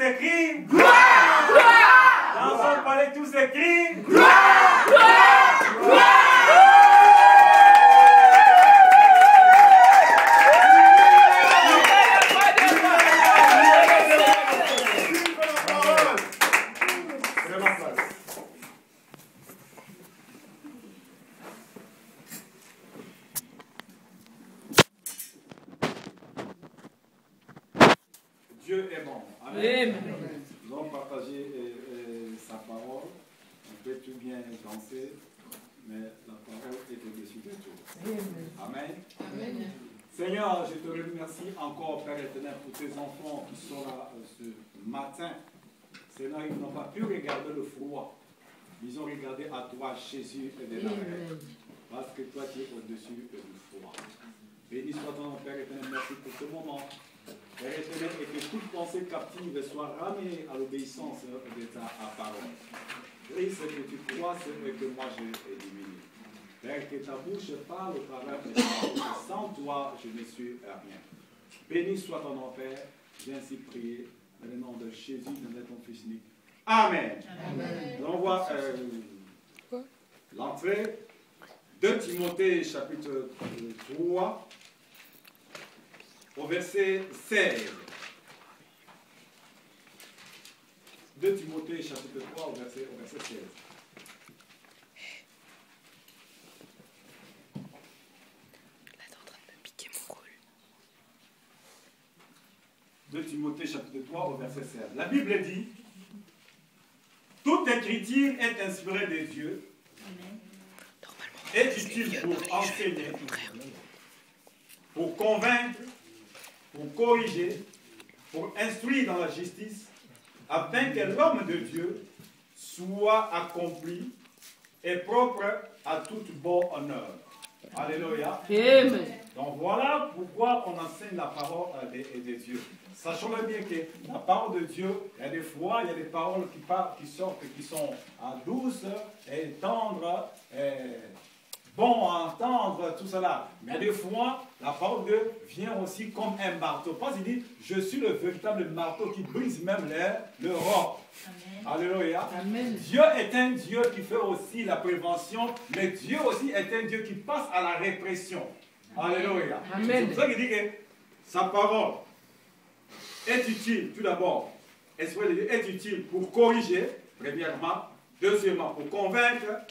écrits gloire, gloire. Dans son palais tous écrits gloire, gloire, gloire. Dieu est bon. Amen. Nous allons partager sa parole. On peut tout bien danser, mais la parole est au-dessus de tout. Amen. Amen. Seigneur, je te remercie encore, Père éternel, pour tes enfants qui sont là ce matin. Seigneur, ils n'ont pas pu regarder le froid. Ils ont regardé à toi, Jésus de Nazareth. Parce que toi, tu es au-dessus du froid. Béni soit ton nom, Père éternel. Merci pour ce moment. Père éternel, et que toute pensée captive soit ramenée à l'obéissance de ta parole. Christ, que tu crois, c'est que moi je diminue. Père, que ta bouche parle au travers de ta bouche. Sans toi, je ne suis rien. Béni soit ton nom, Père. J'ai ainsi prié dans le nom de Jésus, de ton Fils unique. Amen. Amen. On voit l'entrée de Timothée, chapitre 3. Au verset 16. 2 Timothée chapitre 3 au verset 16. Là, t'es en train de me piquer mon col. 2 Timothée chapitre 3 au verset 16. La Bible dit: toute écriture est inspirée de Dieu, est utile pour enseigner, pour convaincre, pour corriger, pour instruire dans la justice, afin que l'homme de Dieu soit accompli et propre à toute bon honneur. Alléluia. Amen. Donc voilà pourquoi on enseigne la parole de Dieu. Sachons bien que la parole de Dieu, il y a des fois, il y a des paroles qui sortent, qui sont douces et tendres, et bon à entendre, tout cela. Mais des fois, la parole de Dieu vient aussi comme un marteau. Parce qu'il dit, je suis le véritable marteau qui brise même le roc. Alléluia. Amen. Dieu est un Dieu qui fait aussi la prévention, mais Dieu aussi est un Dieu qui passe à la répression. Alléluia. C'est pour ça qu'il dit que sa parole est utile, tout d'abord. L'Esprit de Dieu est utile pour corriger, premièrement. Deuxièmement, pour convaincre.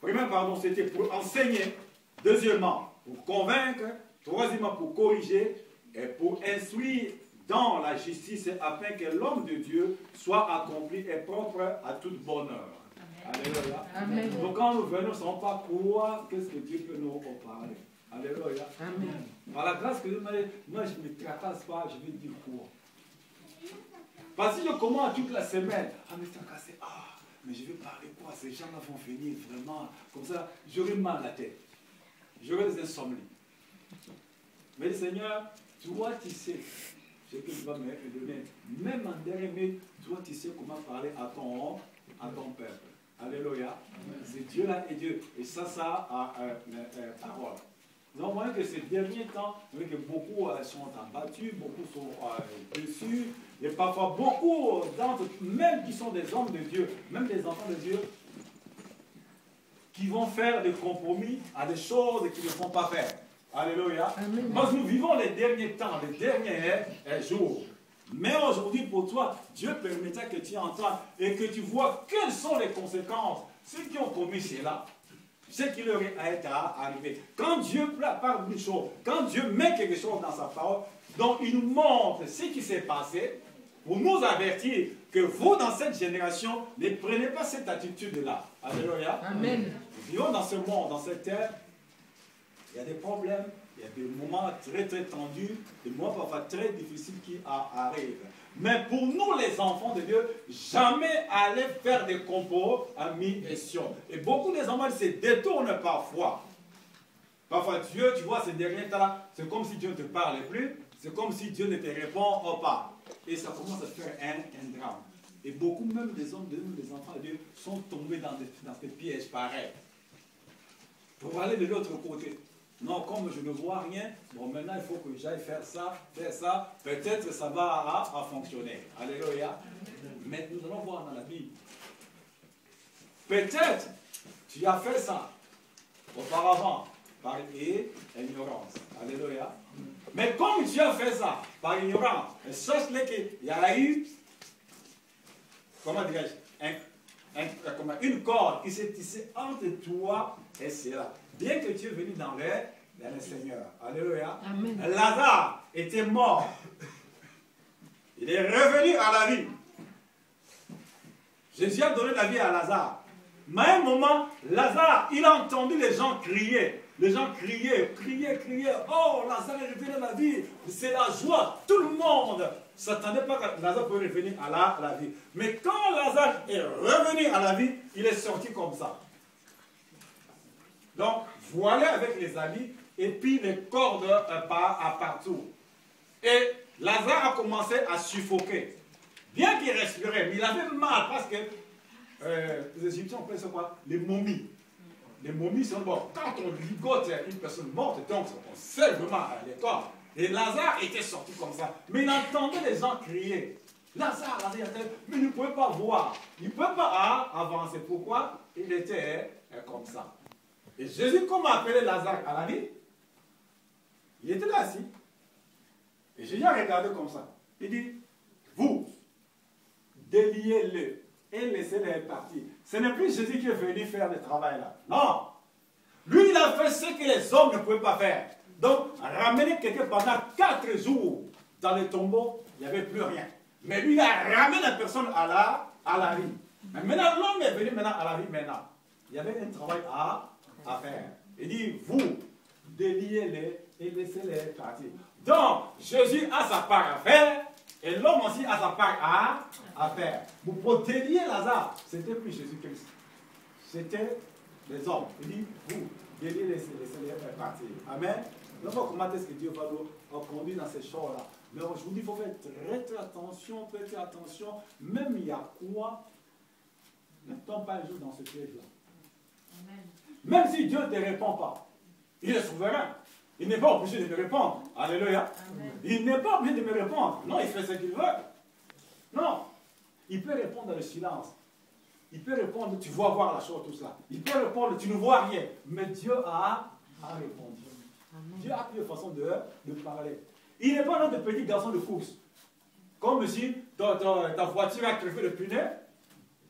Premièrement, pardon, c'était pour enseigner. Deuxièmement, pour convaincre. Troisièmement, pour corriger. Et pour instruire dans la justice, afin que l'homme de Dieu soit accompli et propre à toute bonne œuvre. Alléluia. Amen. Donc quand nous venons, nous ne savons pas quoi, qu'est-ce que Dieu peut nous parler. Alléluia. Amen. Par la grâce que Dieu m'a dit, moi je ne me tracasse pas, je vais dire quoi. Parce que je commence toute la semaine à me tracasser. Ah, mais je vais parler quoi? Ces gens-là vont venir vraiment. Comme ça, j'aurai mal à la tête. J'aurai des insomnies. Mais le Seigneur, toi tu sais ce que tu vas me donner. Même en dernier, toi tu sais comment parler à ton peuple. Alléluia. C'est Dieu là et Dieu. Et ça a parole. Nous avons vu que ces derniers temps, que beaucoup sont abattus, beaucoup sont déçus, et parfois beaucoup d'entre eux, même qui sont des hommes de Dieu, même des enfants de Dieu, qui vont faire des compromis à des choses qu'ils ne vont pas faire. Alléluia. Amen. Parce que nous vivons les derniers temps, les derniers jours. Mais aujourd'hui, pour toi, Dieu permettra que tu entends et que tu vois quelles sont les conséquences. Ceux qui ont commis cela, ce qui leur est arrivé. Quand Dieu parle d'une chose, quand Dieu met quelque chose dans sa parole, donc il nous montre ce qui s'est passé pour nous avertir que vous, dans cette génération, ne prenez pas cette attitude-là. Alléluia. Amen. Nous vivons dans ce monde, dans cette terre. Il y a des problèmes, il y a des moments très très tendus, des moments parfois très difficiles qui arrivent. Mais pour nous les enfants de Dieu, jamais aller faire des compromissions. Et beaucoup des enfants se détournent parfois. Parfois Dieu, tu vois, ces derniers temps-là, c'est comme si Dieu ne te parlait plus, c'est comme si Dieu ne te répond pas. Et ça commence à faire un drame. Et beaucoup même des hommes de Dieu, des enfants de Dieu, sont tombés dans des pièges pareils. Pour aller de l'autre côté. Non, comme je ne vois rien, bon, maintenant il faut que j'aille faire ça, peut-être ça va fonctionner. Alléluia. Mais nous allons voir dans la Bible. Peut-être tu as fait ça auparavant par ignorance. Alléluia. Mais comme tu as fait ça par ignorance, sache-le qu'il y a eu, comment dirais-je, une corde qui s'est tissée entre toi et cela. Bien que tu es venu dans le Seigneur. Alléluia. Amen. Lazare était mort. Il est revenu à la vie. Jésus a donné la vie à Lazare. Mais à un moment, Lazare, il a entendu les gens crier. Les gens criaient. Oh, Lazare est revenu à la vie. C'est la joie. Tout le monde ne s'attendait pas que Lazare puisse revenir à la vie. Mais quand Lazare est revenu à la vie, il est sorti comme ça. Donc, voilà avec les habits et puis les cordes partout. Et Lazare a commencé à suffoquer. Bien qu'il respirait, mais il avait mal parce que les Égyptiens appellent ça quoi? Les momies. Les momies sont mortes. Quand on ligote une personne morte, donc on serre vraiment les corps. Et Lazare était sorti comme ça. Mais il entendait les gens crier. Lazare, mais il ne pouvait pas voir. Il ne pouvait pas avancer. Pourquoi? Il était comme ça. Et Jésus, comment appeler Lazare à la vie? Il était là assis. Et Jésus a regardé comme ça. Il dit, vous, déliez-le et laissez-le partir. Ce n'est plus Jésus qui est venu faire le travail là. Non. Lui, il a fait ce que les hommes ne pouvaient pas faire. Donc, ramener quelqu'un pendant 4 jours dans le tombeau, il n'y avait plus rien. Mais lui, il a ramené la personne à la vie. Mais maintenant, l'homme est venu maintenant à la vie maintenant. Il y avait un travail à faire. Il dit, vous, déliez-les et laissez-les partir. Donc, Jésus a sa part à faire. Et l'homme aussi a sa part à faire. Pour délier Lazare, c'était plus Jésus-Christ. C'était les hommes. Il dit, vous, déliez, laissez-les partir. Amen. Donc, comment est-ce que Dieu va nous conduire dans ces choses-là? Mais je vous dis, il faut faire très attention, prêter attention. Même il y a quoi, ne tombe pas un jour dans ce piège-là. Même si Dieu ne te répond pas, il est souverain. Il n'est pas obligé de me répondre. Alléluia. Amen. Il n'est pas obligé de me répondre. Non, il fait ce qu'il veut. Non. Il peut répondre dans le silence. Il peut répondre, tu vois voir la chose, tout ça. Il peut répondre, tu ne vois rien. Mais Dieu a répondu. Amen. Dieu a pris une façon de parler. Il n'est pas un de petit garçon de course. Comme si ta voiture a crevé le pneu.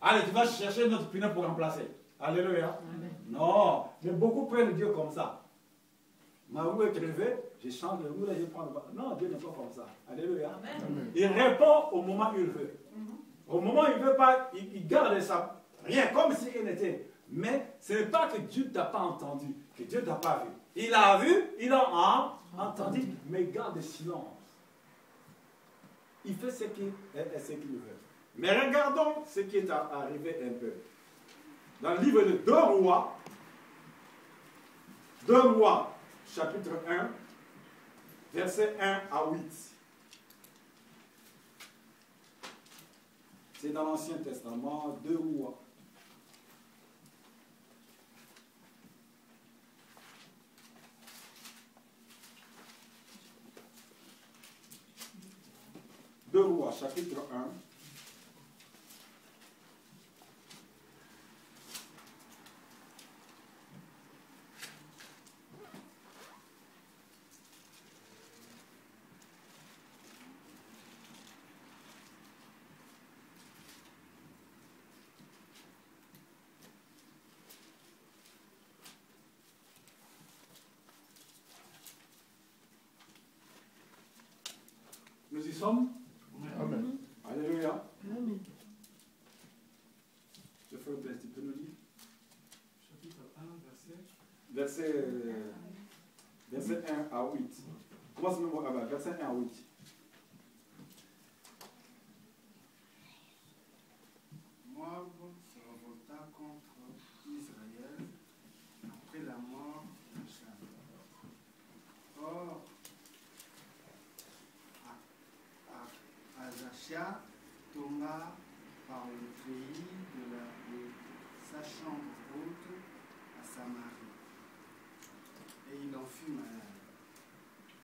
Allez, tu vas chercher un autre pneu pour remplacer. Alléluia. Amen. Non. Mais beaucoup prennent Dieu comme ça. Ma roue est crevée, je change de roue, là je prends le bas. Non, Dieu n'est pas comme ça. Alléluia. Amen. Il répond au moment où il veut. Au moment où il ne veut pas, il garde ça. Rien, comme si il n'était. Mais ce n'est pas que Dieu ne t'a pas entendu, que Dieu ne t'a pas vu. Il a vu, il a entendu, mais il garde le silence. Il fait ce qu'il veut. Mais regardons ce qui est arrivé un peu. Dans le livre de 2 Rois, 2 Rois, chapitre 1, versets 1 à 8. C'est dans l'Ancien Testament, 2 Rois. Deux Rois, chapitre 1. Nous y sommes? Amen. Alléluia. Amen. Je fais un petit peu nous lire. Chapitre 1, verset 1 à 8. Commence le mot verset 1 à 8. Moab se revolta contre Israël après la mort d'Achan. Or, Azachia tomba par le treillis de sa chambre haute à Samarie. Et il en fume